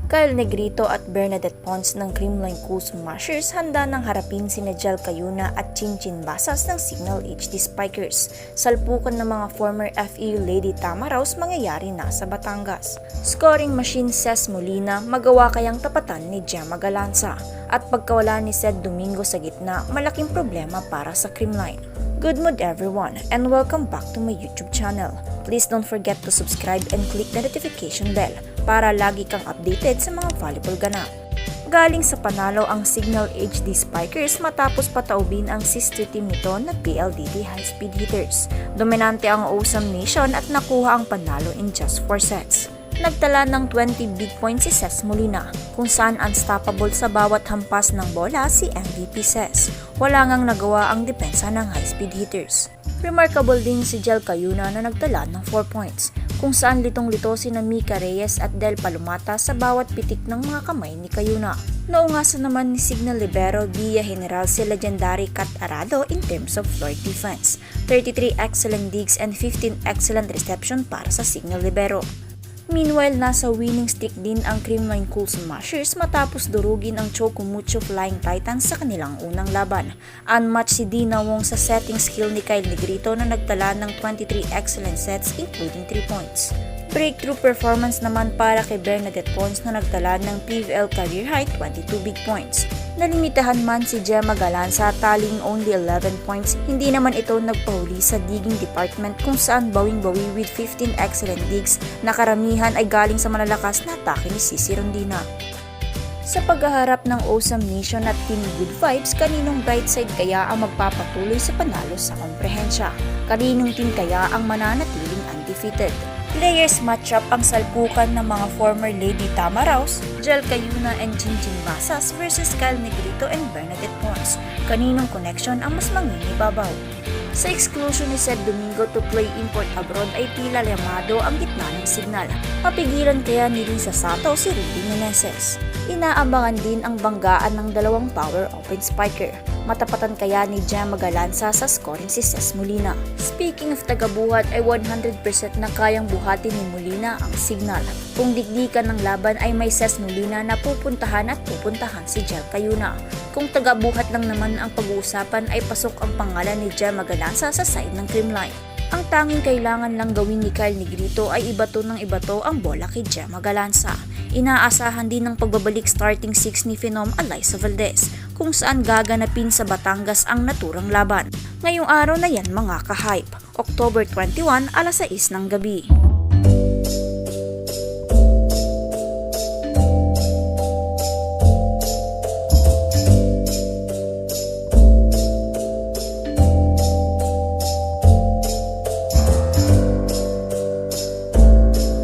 Kyle Negrito at Bernadette Pons ng Creamline Cool Smashers handa nang harapin sina Jel Cayuna at Chinchin Basas ng Signal HD Spikers. Salpukan ng mga former FEU Lady Tamaraws mangyayari na sa Batangas. Scoring machine Ces Molina magawa kayang tapatan ni Gemma Galanza. At pagkawala ni Ced Domingo sa gitna, malaking problema para sa Creamline. Good mood everyone and welcome back to my YouTube channel. Please don't forget to subscribe and click the notification bell para lagi kang updated sa mga volleyball ganap. Galing sa panalo ang Signal HD Spikers matapos pataubin ang sister team nito na PLDT High Speed Hitters. Dominante ang Awesome Nation at nakuha ang panalo in just 4 sets. Nagtala ng 20 big points si Ces Molina, kung saan unstoppable sa bawat hampas ng bola si MVP Ces. Wala ngang nagawa ang depensa ng High Speed Hitters. Remarkable din si Jel Cayuna na nagtala ng 4 points, kung saan litong-lito sina Mika Reyes at Del Palumata sa bawat pitik ng mga kamay ni Cayuna. Naungasan naman ni Signal Libero via General si legendary Kat Arado in terms of floor defense. 33 excellent digs and 15 excellent reception para sa Signal Libero. Meanwhile, nasa winning streak din ang Creamline Cool Smashers matapos durugin ang Chocumucho Flying Titans sa kanilang unang laban. Unmatched si Dina Wong sa setting skill ni Kyle Negrito na nagtala ng 23 excellent sets including 3 points. Breakthrough performance naman para kay Bernadette Pons na nagtala ng PVL career high 22 big points. Nalimitahan man si Gemma Galanza taling only 11 points, hindi naman ito nagpahuli sa digging department kung saan bawing-bawi with 15 excellent digs na karamihan ay galing sa malalakas na atake ni Sisi Rondina. Sa paghaharap ng Awesome Nation at Team Good Vibes, kaninong bright side kaya ang magpapatuloy sa panalo sa komprehensya? Kaninong team kaya ang mananatiling undefeated? Players matchup ang salpukan ng mga former Lady Tamaraws, Jel Cayuna and Chinchin Basas versus Kyle Negrito and Bernadette Pons. Kaninong connection ang mas manginibabaw? Sa exclusion ni Ced Domingo to play import abroad ay tila llamado ang gitna ng signal. Mapigilan kaya ni Lisa Sato si Ruby Meneses. Inaabangan din ang banggaan ng dalawang power open spiker. Matapatan kaya ni Gemma Galanza sa scoring si Ces Molina. Speaking of tagabuhat ay 100% na kayang buhatin ni Molina ang signal. Kung dikdikan ng laban ay may Ces Molina na pupuntahan si Jel Cayuna. Kung tagabuhat lang naman ang pag-uusapan ay pasok ang pangalan ni Gemma Galanza sa side ng Creamline. Ang tanging kailangan lang gawin ni Kyle Negrito ay ibato ng ibato ang bola kay Gemma Galanza. Inaasahan din ng pagbabalik starting 6 ni Phenom Alyssa Valdez, kung saan gaganapin sa Batangas ang naturang laban. Ngayong araw na yan mga ka-hype, October 21, alas 6 ng gabi.